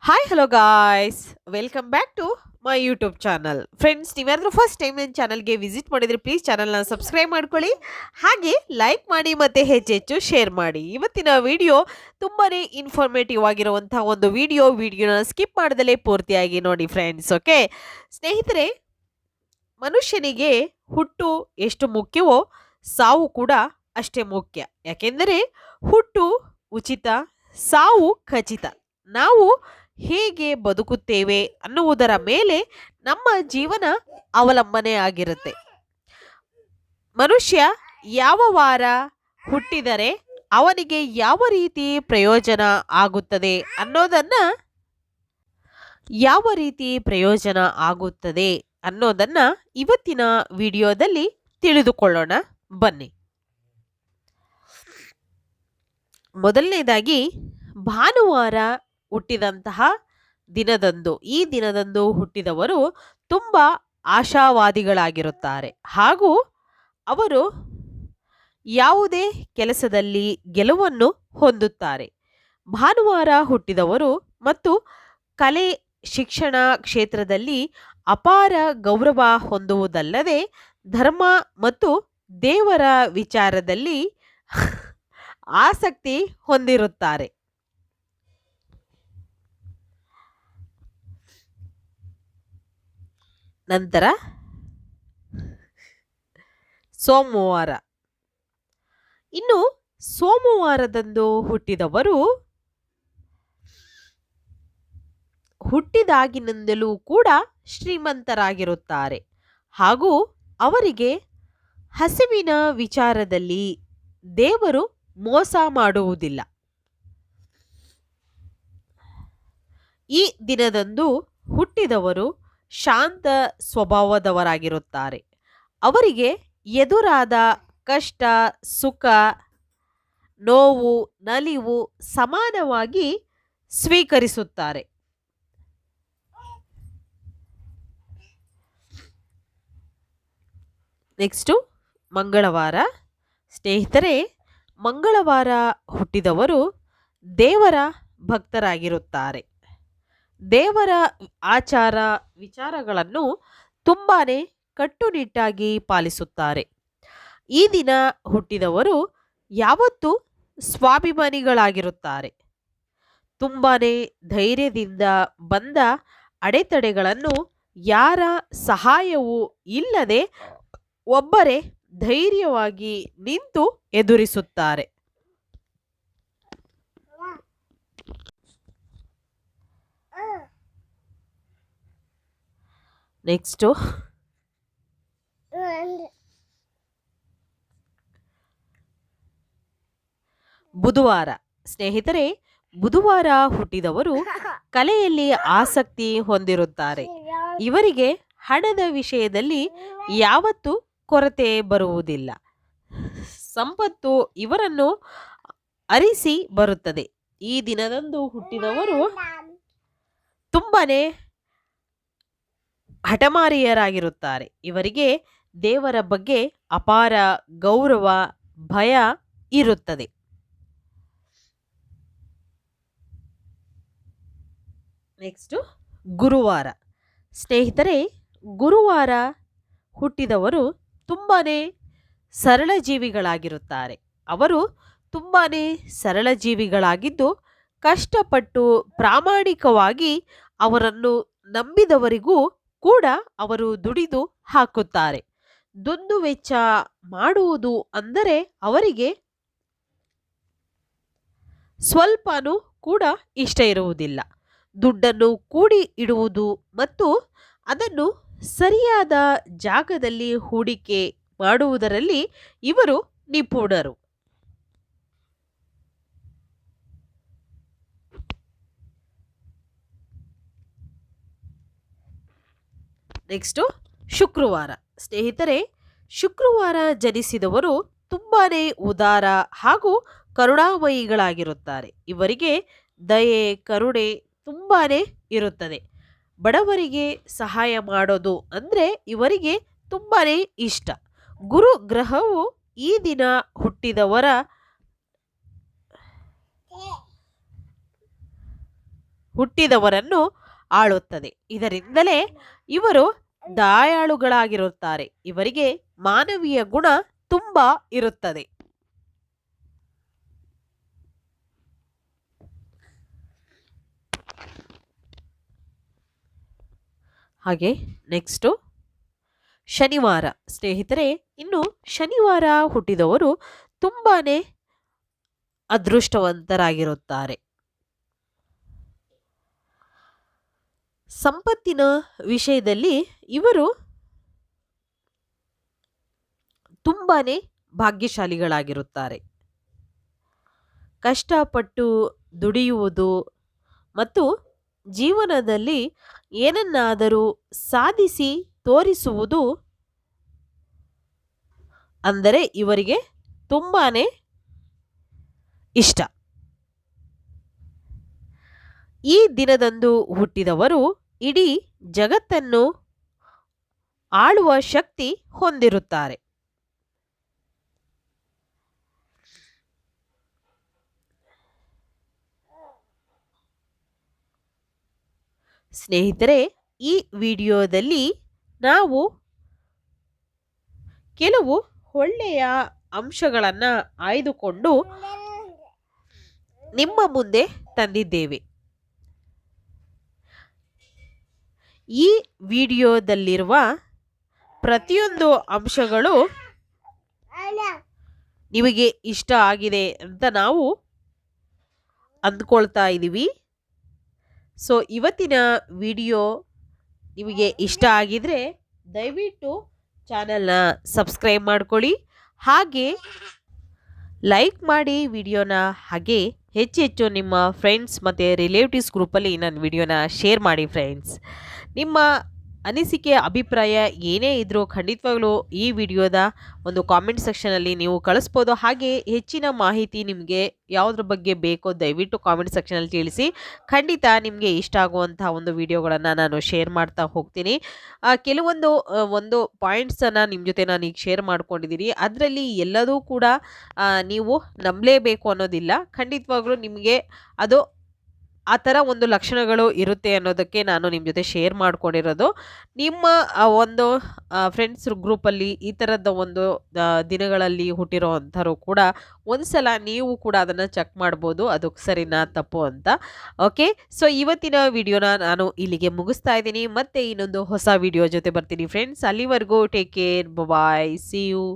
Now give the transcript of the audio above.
Hi hello guys, welcome back to my YouTube channel. Friends, ನೀವ್ಯಾರಾದ್ರೂ first time ನನ್ನ ಚಾನಲ್ಗೆ visit ಮಾಡಿದರೆ please ಚಾನಲ್ನ ಸಬ್ಸ್ಕ್ರೈಬ್ ಮಾಡ್ಕೊಳ್ಳಿ, ಹಾಗೆ ಲೈಕ್ ಮಾಡಿ ಮತ್ತು ಹೆಚ್ಚೆಚ್ಚು ಶೇರ್ ಮಾಡಿ. ಇವತ್ತಿನ ವಿಡಿಯೋ ತುಂಬಾ ಇನ್ಫಾರ್ಮೇಟಿವ್ ಆಗಿರುವಂಥ ಒಂದು ವಿಡಿಯೋನ ಸ್ಕಿಪ್ ಮಾಡ್ದಲೇ ಪೂರ್ತಿಯಾಗಿ ನೋಡಿ ಫ್ರೆಂಡ್ಸ್. ಓಕೆ ಸ್ನೇಹಿತರೆ, ಮನುಷ್ಯನಿಗೆ ಹುಟ್ಟು ಎಷ್ಟು ಮುಖ್ಯವೋ ಸಾವು ಕೂಡ ಅಷ್ಟೇ ಮುಖ್ಯ. ಯಾಕೆಂದರೆ ಹುಟ್ಟು ಉಚಿತ, ಸಾವು ಖಚಿತ. ನಾವು ಹೇಗೆ ಬದುಕುತ್ತೇವೆ ಅನ್ನುವುದರ ಮೇಲೆ ನಮ್ಮ ಜೀವನ ಅವಲಂಬನೆ ಆಗಿರುತ್ತೆ. ಮನುಷ್ಯ ಯಾವ ವಾರ ಹುಟ್ಟಿದರೆ ಅವನಿಗೆ ಯಾವ ರೀತಿ ಪ್ರಯೋಜನ ಆಗುತ್ತದೆ ಅನ್ನೋದನ್ನ ಇವತ್ತಿನ ವಿಡಿಯೋದಲ್ಲಿ ತಿಳಿದುಕೊಳ್ಳೋಣ ಬನ್ನಿ. ಮೊದಲನೇದಾಗಿ, ಭಾನುವಾರ ಹುಟ್ಟಿದಂತಹ ಈ ದಿನದಂದು ಹುಟ್ಟಿದವರು ತುಂಬ ಆಶಾವಾದಿಗಳಾಗಿರುತ್ತಾರೆ ಹಾಗೂ ಅವರು ಯಾವುದೇ ಕೆಲಸದಲ್ಲಿ ಗೆಲುವನ್ನು ಹೊಂದುತ್ತಾರೆ. ಭಾನುವಾರ ಹುಟ್ಟಿದವರು ಮತ್ತು ಕಲೆ ಶಿಕ್ಷಣ ಕ್ಷೇತ್ರದಲ್ಲಿ ಅಪಾರ ಗೌರವ ಹೊಂದುವುದಲ್ಲದೆ ಧರ್ಮ ಮತ್ತು ದೇವರ ವಿಚಾರದಲ್ಲಿ ಆಸಕ್ತಿ ಹೊಂದಿರುತ್ತಾರೆ. ನಂತರ ಸೋಮವಾರ. ಇನ್ನು ಸೋಮವಾರದಂದು ಹುಟ್ಟಿದವರು ಹುಟ್ಟಿದಾಗಿನಿಂದಲೂ ಕೂಡ ಶ್ರೀಮಂತರಾಗಿರುತ್ತಾರೆ ಹಾಗೂ ಅವರಿಗೆ ಹಸಿವಿನ ವಿಚಾರದಲ್ಲಿ ದೇವರು ಮೋಸ ಮಾಡುವುದಿಲ್ಲ. ಈ ದಿನದಂದು ಹುಟ್ಟಿದವರು ಶಾಂತ ಸ್ವಭಾವದವರಾಗಿರುತ್ತಾರೆ. ಅವರಿಗೆ ಎದುರಾದ ಕಷ್ಟ, ಸುಖ, ನೋವು, ನಲಿವು ಸಮಾನವಾಗಿ ಸ್ವೀಕರಿಸುತ್ತಾರೆ. ನೆಕ್ಸ್ಟು ಮಂಗಳವಾರ. ಸ್ನೇಹಿತರೆ, ಮಂಗಳವಾರ ಹುಟ್ಟಿದವರು ದೇವರ ಭಕ್ತರಾಗಿರುತ್ತಾರೆ. ದೇವರ ಆಚಾರ ವಿಚಾರಗಳನ್ನು ತುಂಬಾ ಕಟ್ಟುನಿಟ್ಟಾಗಿ ಪಾಲಿಸುತ್ತಾರೆ. ಈ ದಿನ ಹುಟ್ಟಿದವರು ಯಾವತ್ತೂ ಸ್ವಾಭಿಮಾನಿಗಳಾಗಿರುತ್ತಾರೆ. ತುಂಬಾ ಧೈರ್ಯದಿಂದ ಬಂದ ಅಡೆತಡೆಗಳನ್ನು ಯಾರ ಸಹಾಯವೂ ಇಲ್ಲದೆ ಒಬ್ಬರೇ ಧೈರ್ಯವಾಗಿ ನಿಂತು ಎದುರಿಸುತ್ತಾರೆ. ನೆಕ್ಸ್ಟು ಬುಧವಾರ. ಸ್ನೇಹಿತರೆ, ಬುಧವಾರ ಹುಟ್ಟಿದವರು ಕಲೆಯಲ್ಲಿ ಆಸಕ್ತಿ ಹೊಂದಿರುತ್ತಾರೆ. ಇವರಿಗೆ ಹಣದ ವಿಷಯದಲ್ಲಿ ಯಾವತ್ತೂ ಕೊರತೆ ಬರುವುದಿಲ್ಲ. ಸಂಪತ್ತು ಇವರನ್ನು ಅರಿಸಿ ಬರುತ್ತದೆ. ಈ ದಿನದಂದು ಹುಟ್ಟಿದವರು ತುಂಬಾನೇ ಹಠಮಾರಿಯರಾಗಿರುತ್ತಾರೆ. ಇವರಿಗೆ ದೇವರ ಬಗ್ಗೆ ಅಪಾರ ಗೌರವ, ಭಯ ಇರುತ್ತದೆ. ನೆಕ್ಸ್ಟು ಗುರುವಾರ. ಸ್ನೇಹಿತರೆ, ಗುರುವಾರ ಹುಟ್ಟಿದವರು ತುಂಬಾ ಸರಳ ಜೀವಿಗಳಾಗಿರುತ್ತಾರೆ. ಅವರು ತುಂಬಾ ಸರಳ ಜೀವಿಗಳಾಗಿದ್ದು ಕಷ್ಟಪಟ್ಟು ಪ್ರಾಮಾಣಿಕವಾಗಿ ಅವರನ್ನು ನಂಬಿದವರಿಗೂ ಕೂಡ ಅವರು ದುಡಿದು ಹಾಕುತ್ತಾರೆ. ದುಂದು ವೆಚ್ಚ ಮಾಡುವುದು ಅಂದರೆ ಅವರಿಗೆ ಸ್ವಲ್ಪನೂ ಕೂಡ ಇಷ್ಟ ಇರುವುದಿಲ್ಲ. ದುಡ್ಡನ್ನು ಕೂಡಿ ಇಡುವುದು ಮತ್ತು ಅದನ್ನು ಸರಿಯಾದ ಜಾಗದಲ್ಲಿ ಹೂಡಿಕೆ ಮಾಡುವುದರಲ್ಲಿ ಇವರು ನಿಪುಣರು. ನೆಕ್ಸ್ಟು ಶುಕ್ರವಾರ. ಸ್ನೇಹಿತರೆ, ಶುಕ್ರವಾರ ಜನಿಸಿದವರು ತುಂಬಾ ಉದಾರ ಹಾಗೂ ಕರುಣಾಮಯಿಗಳಾಗಿರುತ್ತಾರೆ. ಇವರಿಗೆ ದಯೆ, ಕರುಣೆ ತುಂಬಾ ಇರುತ್ತದೆ. ಬಡವರಿಗೆ ಸಹಾಯ ಮಾಡೋದು ಅಂದರೆ ಇವರಿಗೆ ತುಂಬಾ ಇಷ್ಟ. ಗುರು ಗ್ರಹವು ಈ ದಿನ ಹುಟ್ಟಿದವರನ್ನು ಆಳುತ್ತದೆ. ಇದರಿಂದಲೇ ಇವರು ದಯಾಳುಗಳಾಗಿರುತ್ತಾರೆ. ಇವರಿಗೆ ಮಾನವೀಯ ಗುಣ ತುಂಬಾ ಇರುತ್ತದೆ. ಹಾಗೆ ನೆಕ್ಸ್ಟು ಶನಿವಾರ. ಸ್ನೇಹಿತರೆ, ಇನ್ನು ಶನಿವಾರ ಹುಟ್ಟಿದವರು ತುಂಬಾನೇ ಅದೃಷ್ಟವಂತರಾಗಿರುತ್ತಾರೆ. ಸಂಪತ್ತಿನ ವಿಷಯದಲ್ಲಿ ಇವರು ತುಂಬಾನೇ ಭಾಗ್ಯಶಾಲಿಗಳಾಗಿರುತ್ತಾರೆ. ಕಷ್ಟಪಟ್ಟು ದುಡಿಯುವುದು ಮತ್ತು ಜೀವನದಲ್ಲಿ ಏನನ್ನಾದರೂ ಸಾಧಿಸಿ ತೋರಿಸುವುದು ಅಂದರೆ ಇವರಿಗೆ ತುಂಬಾನೇ ಇಷ್ಟ. ಈ ದಿನದಂದು ಹುಟ್ಟಿದವರು ಇಡೀ ಜಗತ್ತನ್ನು ಆಳುವ ಶಕ್ತಿ ಹೊಂದಿರುತ್ತಾರೆ. ಸ್ನೇಹಿತರೆ, ಈ ವಿಡಿಯೋದಲ್ಲಿ ನಾವು ಕೆಲವು ಒಳ್ಳೆಯ ಅಂಶಗಳನ್ನು ಆಯ್ದುಕೊಂಡು ನಿಮ್ಮ ಮುಂದೆ ತಂದಿದ್ದೇವೆ. ಈ ವಿಡಿಯೋದಲ್ಲಿರುವ ಪ್ರತಿಯೊಂದು ಅಂಶಗಳು ನಿಮಗೆ ಇಷ್ಟ ಆಗಿದೆ ಅಂತ ನಾವು ಅಂದ್ಕೊಳ್ತಾ ಇದ್ದೀವಿ. ಸೊ ಇವತ್ತಿನ ವಿಡಿಯೋ ನಿಮಗೆ ಇಷ್ಟ ಆಗಿದ್ರೆ ದಯವಿಟ್ಟು ಚಾನಲ್ನ ಸಬ್ಸ್ಕ್ರೈಬ್ ಮಾಡ್ಕೊಳ್ಳಿ, ಹಾಗೆ ಲೈಕ್ ಮಾಡಿ ವಿಡಿಯೋನ. ಹಾಗೆ ಹೆಚ್ಚು ನಿಮ್ಮ ಫ್ರೆಂಡ್ಸ್ ಮತ್ತು ರಿಲೇಟಿವ್ಸ್ ಗ್ರೂಪಲ್ಲಿ ನನ್ನ ವಿಡಿಯೋನ ಶೇರ್ ಮಾಡಿ ಫ್ರೆಂಡ್ಸ್. ನಿಮ್ಮ ಅನಿಸಿಕೆ ಅಭಿಪ್ರಾಯ ಏನೇ ಇದ್ದರೂ ಖಂಡಿತವಾಗ್ಲೂ ಈ ವಿಡಿಯೋದ ಒಂದು ಕಾಮೆಂಟ್ ಸೆಕ್ಷನಲ್ಲಿ ನೀವು ಕಳಿಸ್ಬೋದು. ಹಾಗೆ ಹೆಚ್ಚಿನ ಮಾಹಿತಿ ನಿಮಗೆ ಯಾವುದ್ರ ಬಗ್ಗೆ ಬೇಕೋ ದಯವಿಟ್ಟು ಕಾಮೆಂಟ್ ಸೆಕ್ಷನಲ್ಲಿ ತಿಳಿಸಿ. ಖಂಡಿತ ನಿಮಗೆ ಇಷ್ಟ ಆಗುವಂಥ ಒಂದು ವಿಡಿಯೋಗಳನ್ನು ನಾನು ಶೇರ್ ಮಾಡ್ತಾ ಹೋಗ್ತೀನಿ. ಒಂದು ಪಾಯಿಂಟ್ಸನ್ನು ನಿಮ್ಮ ಜೊತೆ ನಾನು ಈಗ ಶೇರ್ ಮಾಡ್ಕೊಂಡಿದ್ದೀನಿ. ಅದರಲ್ಲಿ ಎಲ್ಲದೂ ಕೂಡ ನೀವು ನಂಬಲೇಬೇಕು ಅನ್ನೋದಿಲ್ಲ. ಖಂಡಿತವಾಗ್ಲೂ ನಿಮಗೆ ಅದು ಆ ಥರ ಒಂದು ಲಕ್ಷಣಗಳು ಇರುತ್ತೆ ಅನ್ನೋದಕ್ಕೆ ನಾನು ನಿಮ್ಮ ಜೊತೆ ಶೇರ್ ಮಾಡ್ಕೊಂಡಿರೋದು. ನಿಮ್ಮ ಒಂದು ಫ್ರೆಂಡ್ಸ್ ಗ್ರೂಪಲ್ಲಿ ಈ ಥರದ ಒಂದು ದಿನಗಳಲ್ಲಿ ಹುಟ್ಟಿರೋ ಅಂಥವ್ರು ಕೂಡ ಒಂದ್ಸಲ ನೀವು ಕೂಡ ಅದನ್ನು ಚೆಕ್ ಮಾಡ್ಬೋದು, ಅದು ಸರಿನಾ ತಪ್ಪು ಅಂತ. ಓಕೆ, ಸೊ ಇವತ್ತಿನ ವಿಡಿಯೋನ ನಾನು ಇಲ್ಲಿಗೆ ಮುಗಿಸ್ತಾ ಇದ್ದೀನಿ. ಮತ್ತೆ ಇನ್ನೊಂದು ಹೊಸ ವಿಡಿಯೋ ಜೊತೆ ಬರ್ತೀನಿ ಫ್ರೆಂಡ್ಸ್. ಅಲ್ಲಿವರೆಗೂ take care, bye, see you.